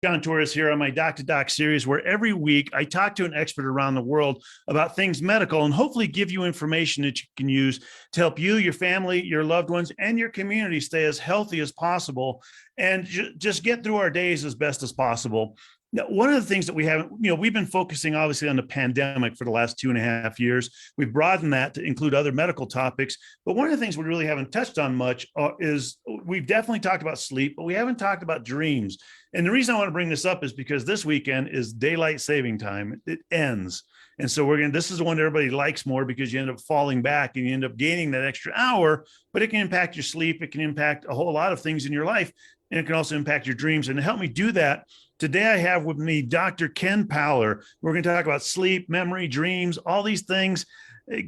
John Torres here on my Doc to Doc series, where every week I talk to an expert around the world about things medical and hopefully give you information that you can use to help you, your family, your loved ones, and your community stay as healthy as possible and just get through our days as best as possible. Now, one of the things that we haven't, we've been focusing obviously on the pandemic for the last 2.5 years. We've broadened that to include other medical topics. But one of the things we really haven't touched on much is we've definitely talked about sleep, but we haven't talked about dreams. And the reason I want to bring this up is because this weekend is daylight saving time. It ends. And so this is the one that everybody likes more because you end up falling back and you end up gaining that extra hour, but it can impact your sleep. It can impact a whole lot of things in your life. And it can also impact your dreams. And to help me do that, today I have with me Dr. Ken Powler. We're going to talk about sleep, memory, dreams, all these things.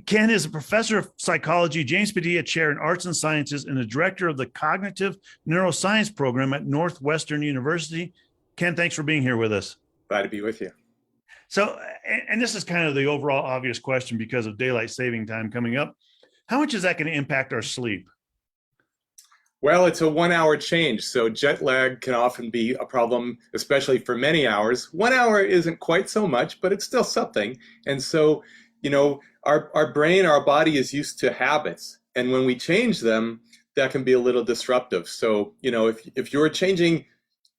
Ken is a professor of psychology, James Padilla Chair in Arts and Sciences, and the director of the Cognitive Neuroscience Program at Northwestern University. Ken, thanks for being here with us. Glad to be with you. So, and this is kind of the overall obvious question because of daylight saving time coming up. How much is that going to impact our sleep? Well, it's a 1-hour change, so jet lag can often be a problem, especially for many hours. 1 hour isn't quite so much, but it's still something. And so, our brain, our body is used to habits. And when we change them, that can be a little disruptive. So, if you're changing,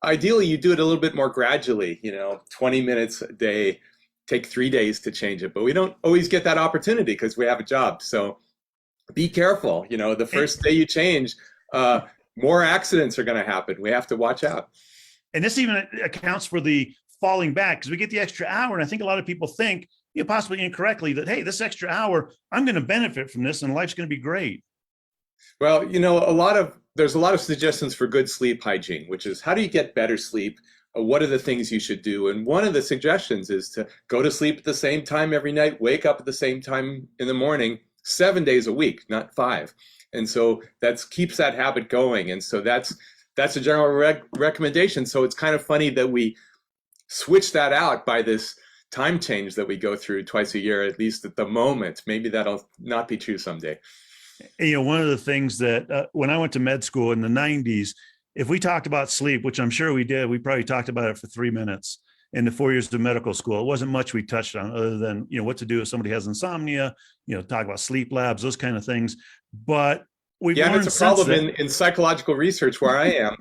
ideally you do it a little bit more gradually, 20 minutes a day, take 3 days to change it. But we don't always get that opportunity because we have a job. So be careful. The first day you change, more accidents are going to happen. We have to watch out. And this even accounts for the falling back because we get the extra hour. And I think a lot of people think, possibly incorrectly, that, hey, this extra hour, I'm going to benefit from this and life's going to be great. Well, there's a lot of suggestions for good sleep hygiene, which is how do you get better sleep? What are the things you should do? And one of the suggestions is to go to sleep at the same time every night, wake up at the same time in the morning, 7 days a week, not 5. And so that keeps that habit going. And so that's a general recommendation. So it's kind of funny that we switch that out by this time change that we go through twice a year, at least at the moment. Maybe that'll not be true someday. One of the things that when I went to med school in the 90s, if we talked about sleep, which I'm sure we did, we probably talked about it for 3 minutes. In the 4 years of medical school, it wasn't much we touched on other than, what to do if somebody has insomnia, talk about sleep labs, those kind of things. But we've learned it's a problem in psychological research where I am.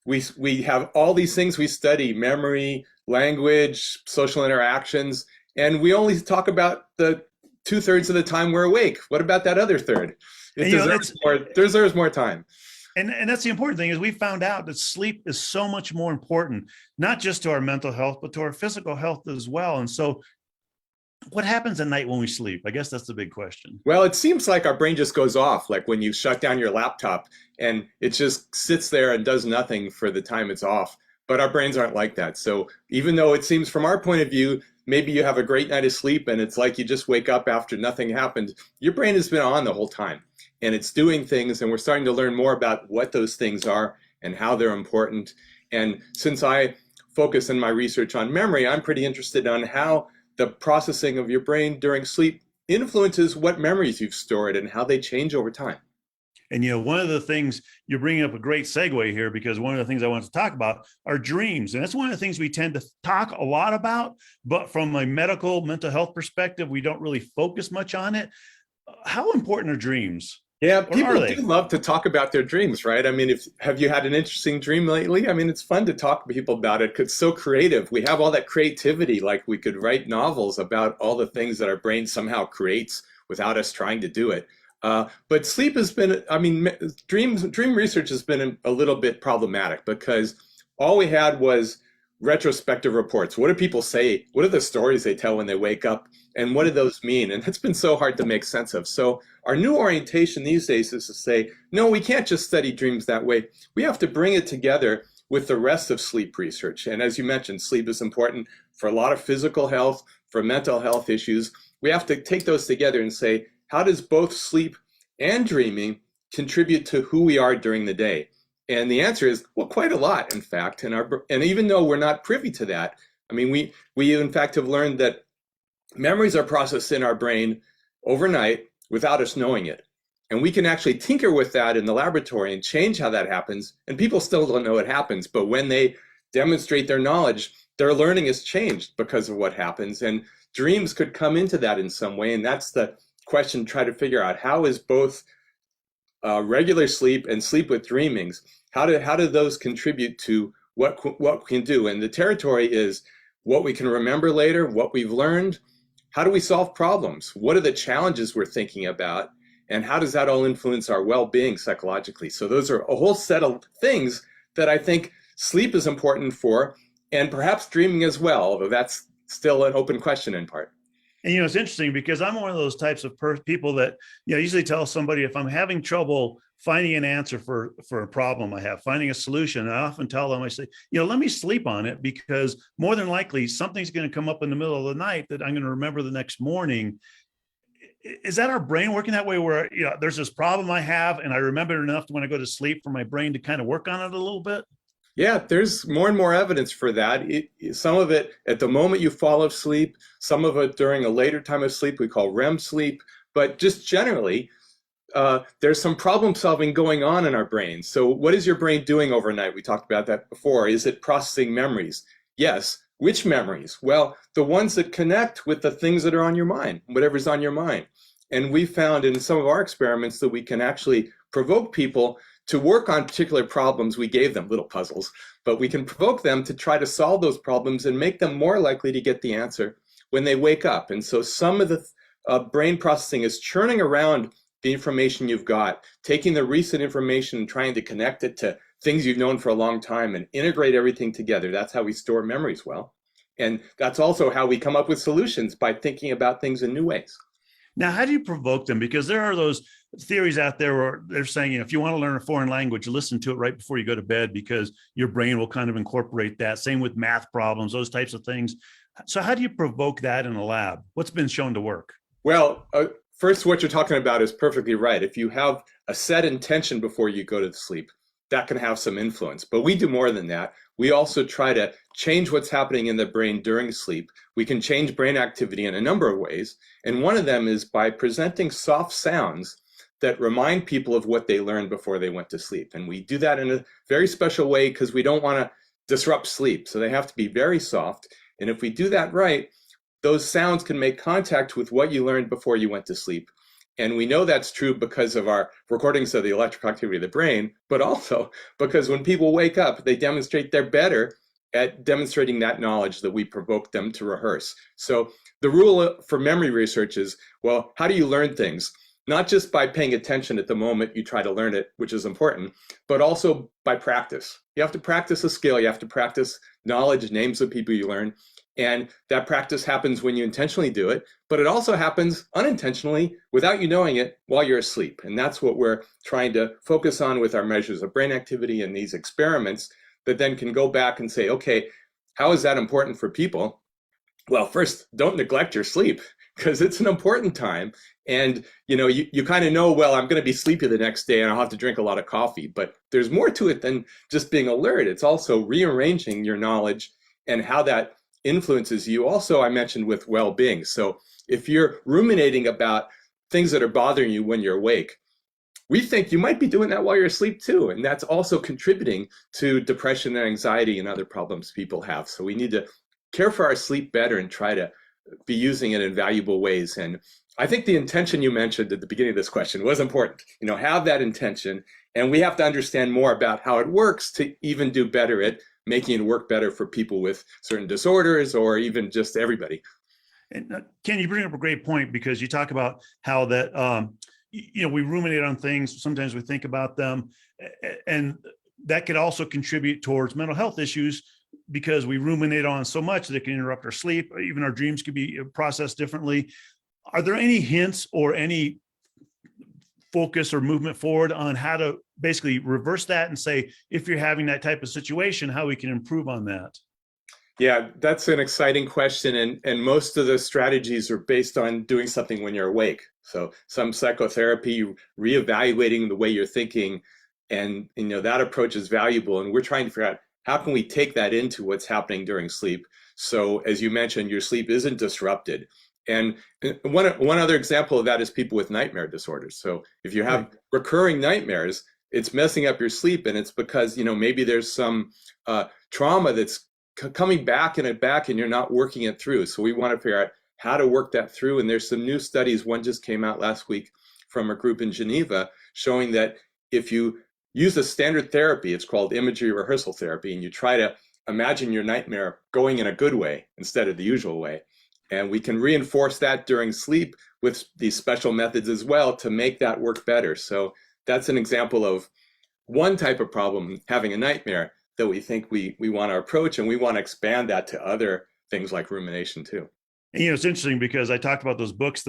We have all these things we study: memory, language, social interactions, and we only talk about the 2/3 of the time we're awake. What about that other third? It deserves more time. And that's the important thing is we found out that sleep is so much more important, not just to our mental health, but to our physical health as well. And so what happens at night when we sleep? I guess that's the big question. Well, it seems like our brain just goes off, like when you shut down your laptop and it just sits there and does nothing for the time it's off. But our brains aren't like that. So even though it seems from our point of view, maybe you have a great night of sleep and it's like you just wake up after nothing happened, your brain has been on the whole time. And it's doing things, and we're starting to learn more about what those things are and how they're important. And since I focus in my research on memory, I'm pretty interested on how the processing of your brain during sleep influences what memories you've stored and how they change over time. And, one of the things you're bringing up a great segue here, because one of the things I want to talk about are dreams. And that's one of the things we tend to talk a lot about, but from a mental health perspective, we don't really focus much on it. How important are dreams? Yeah, people do love to talk about their dreams, right? I mean, have you had an interesting dream lately? I mean, it's fun to talk to people about it because it's so creative. We have all that creativity, like we could write novels about all the things that our brain somehow creates without us trying to do it. But sleep has been, dream research has been a little bit problematic because all we had was retrospective reports. What do people say? What are the stories they tell when they wake up? And what do those mean? And it's been so hard to make sense of. So our new orientation these days is to say, no, we can't just study dreams that way. We have to bring it together with the rest of sleep research. And as you mentioned, sleep is important for a lot of physical health, for mental health issues. We have to take those together and say, how does both sleep and dreaming contribute to who we are during the day? And the answer is, well, quite a lot, in fact. And even though we're not privy to that, we in fact have learned that memories are processed in our brain overnight without us knowing it. And we can actually tinker with that in the laboratory and change how that happens. And people still don't know it happens. But when they demonstrate their knowledge, their learning has changed because of what happens. And dreams could come into that in some way. And that's the question, try to figure out how is both regular sleep and sleep with dreamings, how do those contribute to what we can do? And the territory is what we can remember later, what we've learned, how do we solve problems? What are the challenges we're thinking about? And how does that all influence our well-being psychologically? So those are a whole set of things that I think sleep is important for, and perhaps dreaming as well, although that's still an open question in part. And, it's interesting because I'm one of those types of people that, usually tell somebody if I'm having trouble finding an answer for a problem I have, finding a solution, I often tell them, I say, let me sleep on it, because more than likely something's going to come up in the middle of the night that I'm going to remember the next morning. Is that our brain working that way, where, there's this problem I have and I remember it enough to, when I go to sleep, for my brain to kind of work on it a little bit? Yeah, there's more and more evidence for that. Some of it at the moment you fall asleep, some of it during a later time of sleep, we call REM sleep. But just generally, there's some problem solving going on in our brains. So what is your brain doing overnight? We talked about that before. Is it processing memories? Yes. Which memories? Well, the ones that connect with the things that are on your mind, whatever's on your mind. And we found in some of our experiments that we can actually provoke people to work on particular problems. We gave them little puzzles, but we can provoke them to try to solve those problems and make them more likely to get the answer when they wake up. And so some of the brain processing is churning around the information you've got, taking the recent information and trying to connect it to things you've known for a long time and integrate everything together. That's how we store memories well. And that's also how we come up with solutions, by thinking about things in new ways. Now, how do you provoke them? Because there are those theories out there where they're saying, if you want to learn a foreign language, listen to it right before you go to bed, because your brain will kind of incorporate that. Same with math problems, those types of things. So how do you provoke that in a lab? What's been shown to work? Well, first, what you're talking about is perfectly right. If you have a set intention before you go to sleep, that can have some influence. But we do more than that. We also try to change what's happening in the brain during sleep. We can change brain activity in a number of ways. And one of them is by presenting soft sounds that remind people of what they learned before they went to sleep. And we do that in a very special way because we don't want to disrupt sleep. So they have to be very soft. And if we do that right, those sounds can make contact with what you learned before you went to sleep. And we know that's true because of our recordings of the electrical activity of the brain, but also because when people wake up, they demonstrate they're better at demonstrating that knowledge that we provoked them to rehearse. So the rule for memory research is, well, how do you learn things? Not just by paying attention at the moment you try to learn it, which is important, but also by practice. You have to practice a skill. You have to practice knowledge, names of people you learn. And that practice happens when you intentionally do it, but it also happens unintentionally without you knowing it while you're asleep. And that's what we're trying to focus on with our measures of brain activity and these experiments that then can go back and say, okay, how is that important for people? Well, first, don't neglect your sleep, because it's an important time. And you kind of know, well, I'm going to be sleepy the next day and I'll have to drink a lot of coffee. But there's more to it than just being alert. It's also rearranging your knowledge and how that influences you. Also, I mentioned with well-being. So if you're ruminating about things that are bothering you when you're awake, we think you might be doing that while you're asleep too. And that's also contributing to depression and anxiety and other problems people have. So we need to care for our sleep better and try to be using it in valuable ways. And I think the intention you mentioned at the beginning of this question was important. Have that intention. And we have to understand more about how it works to even do better at making it work better for people with certain disorders, or even just everybody. And Ken, you bring up a great point, because you talk about how that, we ruminate on things. Sometimes we think about them, and that could also contribute towards mental health issues, because we ruminate on so much that it can interrupt our sleep. Even our dreams could be processed differently. Are there any hints or any focus or movement forward on how to basically reverse that and say, if you're having that type of situation, how we can improve on that? Yeah, that's an exciting question. And most of the strategies are based on doing something when you're awake. So some psychotherapy, reevaluating the way you're thinking, and that approach is valuable. And we're trying to figure out, how can we take that into what's happening during sleep? So as you mentioned, your sleep isn't disrupted. And one other example of that is people with nightmare disorders. So if you have recurring nightmares, it's messing up your sleep, and it's because maybe there's some trauma that's coming back and you're not working it through. So we want to figure out how to work that through. And there's some new studies. One just came out last week from a group in Geneva showing that if you use a standard therapy, it's called imagery rehearsal therapy, and you try to imagine your nightmare going in a good way instead of the usual way. And we can reinforce that during sleep with these special methods as well to make that work better. So that's an example of one type of problem, having a nightmare, that we think we want to approach, and we want to expand that to other things like rumination too. And, it's interesting because I talked about those books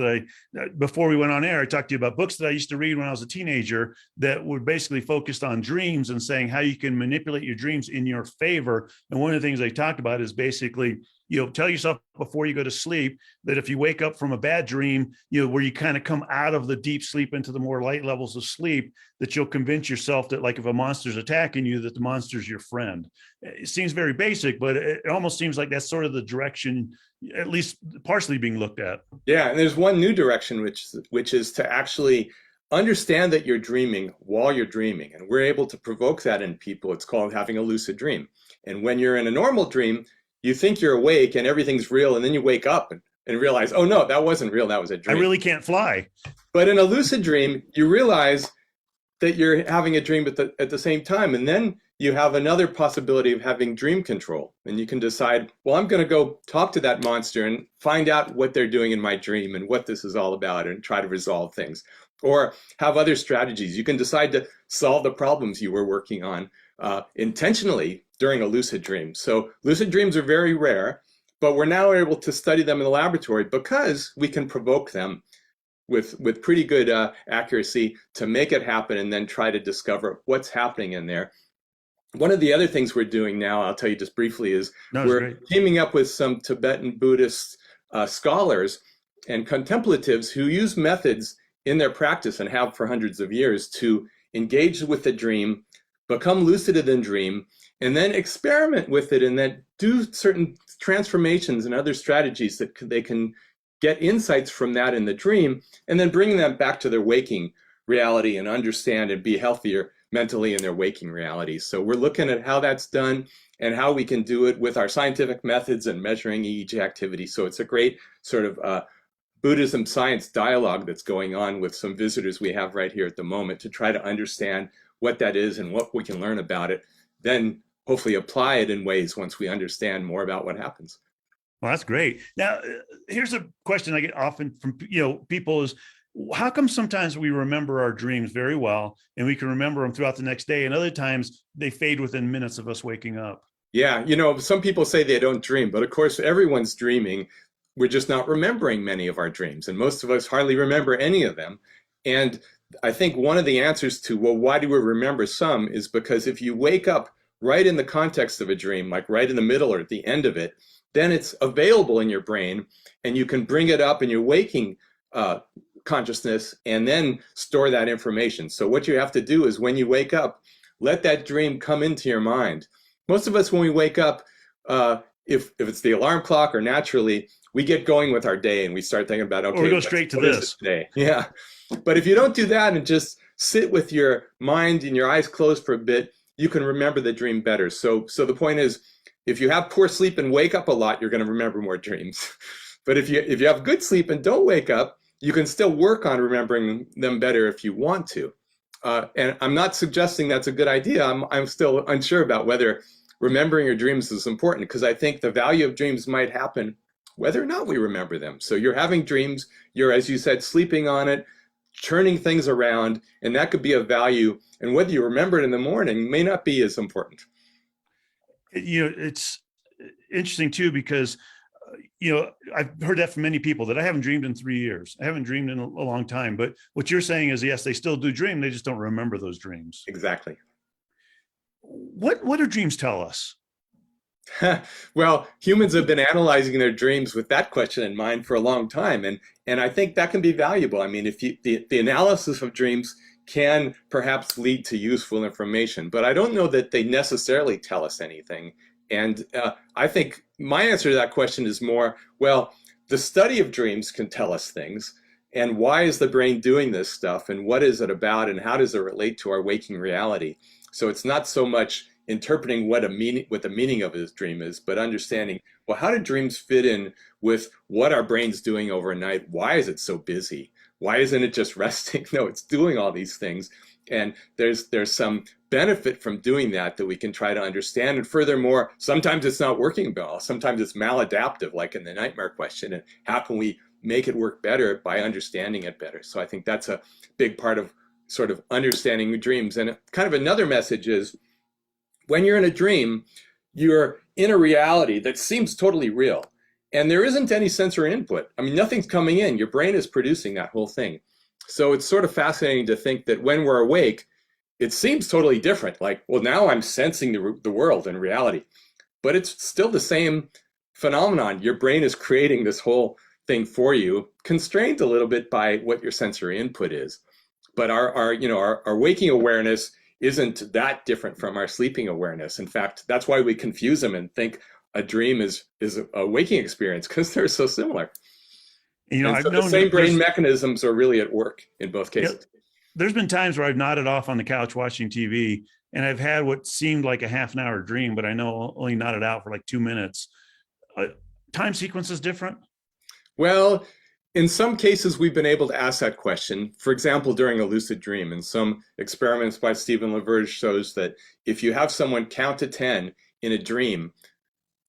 before we went on air, I talked to you about books that I used to read when I was a teenager that were basically focused on dreams and saying how you can manipulate your dreams in your favor. And one of the things they talked about is basically, tell yourself before you go to sleep that if you wake up from a bad dream, where you kind of come out of the deep sleep into the more light levels of sleep, that you'll convince yourself that, like, if a monster's attacking you, that the monster's your friend. It seems very basic, but it almost seems like that's sort of the direction, at least partially, being looked at. Yeah, and there's one new direction, which is to actually understand that you're dreaming while you're dreaming. And we're able to provoke that in people. It's called having a lucid dream. And when you're in a normal dream, you think you're awake and everything's real, and then you wake up and realize, oh no, that wasn't real, that was a dream. I really can't fly. But in a lucid dream, you realize that you're having a dream at the same time. And then you have another possibility of having dream control. And you can decide, well, I'm going to go talk to that monster and find out what they're doing in my dream and what this is all about, and try to resolve things. Or have other strategies. You can decide to solve the problems you were working on intentionally during a lucid dream. So lucid dreams are very rare, but we're now able to study them in the laboratory because we can provoke them with pretty good accuracy to make it happen, and then try to discover what's happening in there. One of the other things we're doing now, I'll tell you just briefly, is we're teaming up with some Tibetan Buddhist scholars and contemplatives who use methods in their practice, and have for hundreds of years, to engage with the dream, become lucid in the dream, and then experiment with it, and then do certain transformations and other strategies that they can get insights from that in the dream, and then bring them back to their waking reality and understand and be healthier mentally in their waking reality. So we're looking at how that's done and how we can do it with our scientific methods and measuring EEG activity. So it's a great sort of Buddhism science dialogue that's going on with some visitors we have right here at the moment, to try to understand what that is and what we can learn about it, then hopefully apply it in ways once we understand more about what happens. Well, that's great. Now, here's a question I get often from people is, how come sometimes we remember our dreams very well and we can remember them throughout the next day, and other times they fade within minutes of us waking up? Yeah, some people say they don't dream, but of course everyone's dreaming. We're just not remembering many of our dreams, and most of us hardly remember any of them. And I think one of the answers to, well, why do we remember some, is because if you wake up right in the context of a dream, like right in the middle or at the end of it, then it's available in your brain, and you can bring it up in your waking consciousness and then store that information. So what you have to do is, when you wake up, let that dream come into your mind. Most of us, when we wake up, if it's the alarm clock or naturally, we get going with our day and we start thinking about, okay, or we go straight to this today. Yeah. But if you don't do that and just sit with your mind and your eyes closed for a bit, you can remember the dream better. So the point is, if you have poor sleep and wake up a lot, you're going to remember more dreams. But if you have good sleep and don't wake up, you can still work on remembering them better if you want to. And I'm not suggesting that's a good idea. I'm still unsure about whether remembering your dreams is important, because I think the value of dreams might happen whether or not we remember them. So you're having dreams, you're, as you said, sleeping on it, turning things around, and that could be of value. And whether you remember it in the morning may not be as important. It's interesting too, because I've heard that from many people, that I haven't dreamed in 3 years. I haven't dreamed in a long time. But what you're saying is, yes, they still do dream. They just don't remember those dreams. Exactly. What do dreams tell us? Well, humans have been analyzing their dreams with that question in mind for a long time. And I think that can be valuable. I mean, if the analysis of dreams can perhaps lead to useful information, but I don't know that they necessarily tell us anything. And I think my answer to that question is more, well, the study of dreams can tell us things. And why is the brain doing this stuff? And what is it about? And how does it relate to our waking reality? So it's not so much interpreting what the meaning of his dream is, but understanding, well, how do dreams fit in with what our brain's doing overnight? Why is it so busy? Why isn't it just resting? No, it's doing all these things. And there's some benefit from doing that we can try to understand. And furthermore, sometimes it's not working well. Sometimes it's maladaptive, like in the nightmare question. And how can we make it work better by understanding it better? So I think that's a big part of sort of understanding dreams. And kind of another message is, when you're in a dream, you're in a reality that seems totally real. And there isn't any sensory input. I mean, nothing's coming in. Your brain is producing that whole thing. So it's sort of fascinating to think that when we're awake, it seems totally different. Like, well, now I'm sensing the world and reality, but it's still the same phenomenon. Your brain is creating this whole thing for you, constrained a little bit by what your sensory input is. But our waking awareness isn't that different from our sleeping awareness. In fact, that's why we confuse them and think a dream is a waking experience, because they're so similar. I've so known the same brain mechanisms are really at work in both cases. There's been times where I've nodded off on the couch watching TV, and I've had what seemed like a half an hour dream, but I know only nodded out for like 2 minutes. Time sequence is different? Well, in some cases, we've been able to ask that question. For example, during a lucid dream, in some experiments by Stephen LaVerge shows that if you have someone count to 10 in a dream,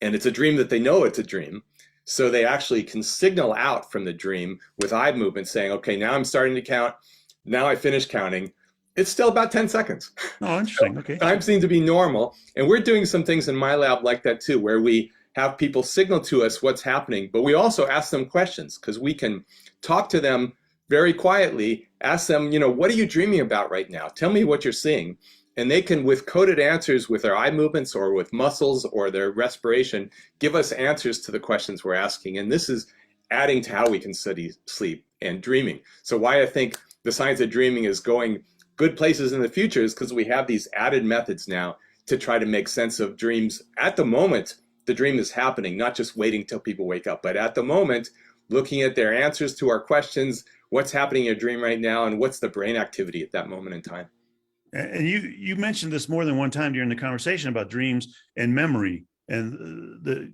and it's a dream that they know it's a dream, so they actually can signal out from the dream with eye movement saying, okay, now I'm starting to count. Now I finish counting. It's still about 10 seconds. Oh, interesting. Okay. Time seems to be normal. And we're doing some things in my lab like that too, where we have people signal to us what's happening, but we also ask them questions, because we can talk to them very quietly, ask them, what are you dreaming about right now? Tell me what you're seeing. And they can, with coded answers with their eye movements or with muscles or their respiration, give us answers to the questions we're asking. And this is adding to how we can study sleep and dreaming. So why I think the science of dreaming is going good places in the future is because we have these added methods now to try to make sense of dreams at the moment the dream is happening, not just waiting till people wake up, but at the moment, looking at their answers to our questions, what's happening in your dream right now, and what's the brain activity at that moment in time. And you mentioned this more than one time during the conversation about dreams and memory and the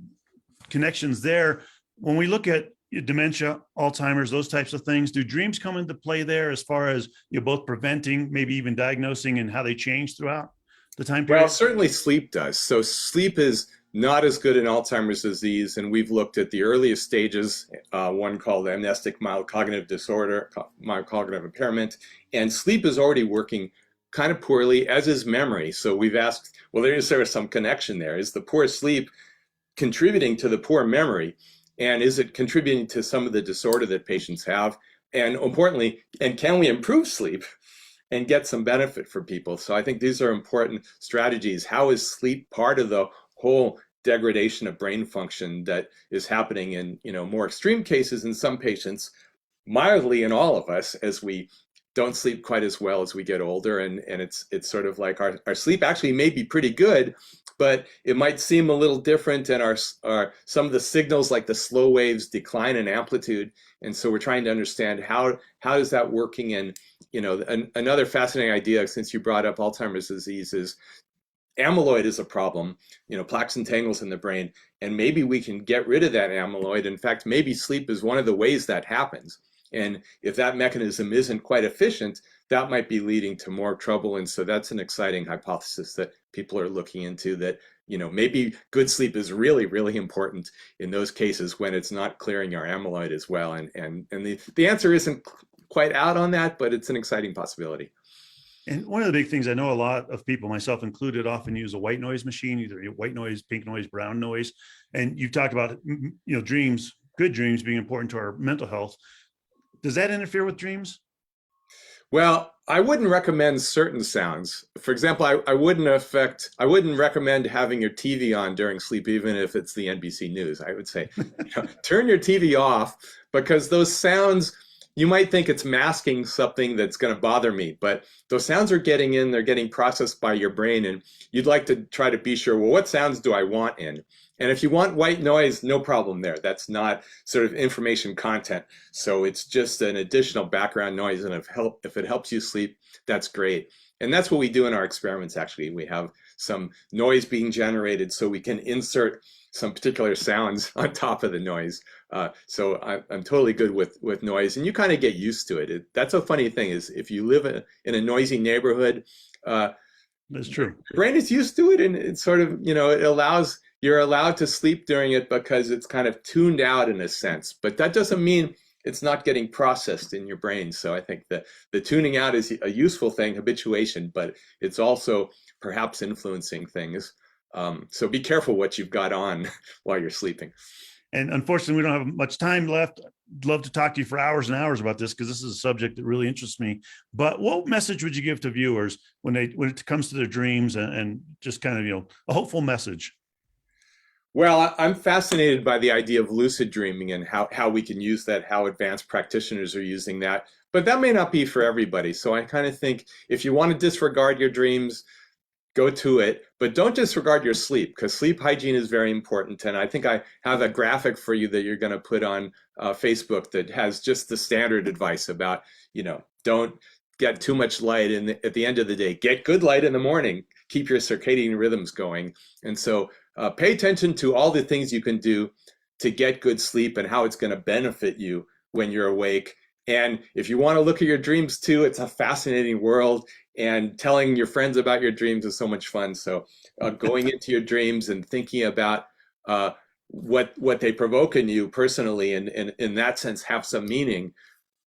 connections there. When we look at dementia, Alzheimer's, those types of things, do dreams come into play there as far as both preventing, maybe even diagnosing, and how they change throughout the time period? Well, certainly sleep does. So sleep is not as good in Alzheimer's disease, and we've looked at the earliest stages, one called amnestic mild cognitive disorder, mild cognitive impairment, and sleep is already working kind of poorly, as is memory. So we've asked, well, there is some connection there? Is the poor sleep contributing to the poor memory? And is it contributing to some of the disorder that patients have? And importantly, and can we improve sleep and get some benefit for people? So I think these are important strategies. How is sleep part of the whole degradation of brain function that is happening in more extreme cases in some patients, mildly in all of us, as we don't sleep quite as well as we get older, and it's sort of like our sleep actually may be pretty good, but it might seem a little different, and our some of the signals, like the slow waves, decline in amplitude, and so we're trying to understand how is that working. And another fascinating idea, since you brought up Alzheimer's disease, is amyloid is a problem, plaques and tangles in the brain, and maybe we can get rid of that amyloid. In fact, maybe sleep is one of the ways that happens. And if that mechanism isn't quite efficient, that might be leading to more trouble. And so that's an exciting hypothesis that people are looking into, that, maybe good sleep is really, really important in those cases when it's not clearing our amyloid as well. And the answer isn't quite out on that, but it's an exciting possibility. And one of the big things I know a lot of people, myself included, often use a white noise machine, either white noise, pink noise, brown noise. And you've talked about, dreams, good dreams being important to our mental health. Does that interfere with dreams? Well, I wouldn't recommend certain sounds. For example, I wouldn't recommend having your TV on during sleep, even if it's the NBC News. I would say, turn your TV off, because those sounds, you might think it's masking something that's going to bother me, but those sounds are getting in, they're getting processed by your brain, and you'd like to try to be sure, well, what sounds do I want in? And if you want white noise, no problem there. That's not sort of information content. So it's just an additional background noise, and if it helps you sleep, that's great. And that's what we do in our experiments, actually. We have some noise being generated so we can insert some particular sounds on top of the noise. So I'm totally good with noise, and you kind of get used to it. That's a funny thing is if you live in a noisy neighborhood, that's true. Your brain is used to it, and it's sort of, you're allowed to sleep during it because it's kind of tuned out in a sense. But that doesn't mean it's not getting processed in your brain. So I think that the tuning out is a useful thing, habituation, but it's also perhaps influencing things. So be careful what you've got on while you're sleeping. And unfortunately, we don't have much time left. I'd love to talk to you for hours and hours about this because this is a subject that really interests me. But what message would you give to viewers when it comes to their dreams and just kind of, a hopeful message? Well, I'm fascinated by the idea of lucid dreaming and how we can use that, how advanced practitioners are using that. But that may not be for everybody. So I kind of think if you want to disregard your dreams, go to it, but don't disregard your sleep, because sleep hygiene is very important. And I think I have a graphic for you that you're going to put on Facebook that has just the standard advice about, don't get too much light at the end of the day. Get good light in the morning. Keep your circadian rhythms going. And so pay attention to all the things you can do to get good sleep and how it's going to benefit you when you're awake. And if you want to look at your dreams too, it's a fascinating world. And telling your friends about your dreams is so much fun. So going into your dreams and thinking about what they provoke in you personally, and in that sense have some meaning,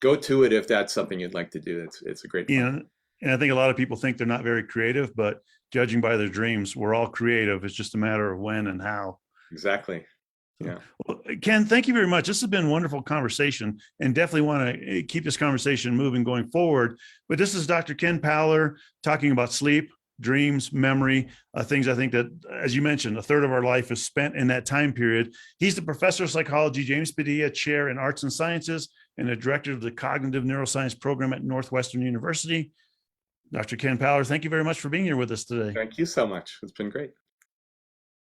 go to it if that's something you'd like to do. It's a great fun. And I think a lot of people think they're not very creative, but judging by their dreams, we're all creative. It's just a matter of when and how. Exactly. Yeah. Well, Ken, thank you very much. This has been a wonderful conversation, and definitely want to keep this conversation moving going forward. But this is Dr. Ken Powler talking about sleep, dreams, memory, things I think that, as you mentioned, a third of our life is spent in that time period. He's the professor of psychology, James Padilla Chair in Arts and Sciences, and the director of the Cognitive Neuroscience Program at Northwestern University. Dr. Ken Powler, thank you very much for being here with us today. Thank you so much. It's been great.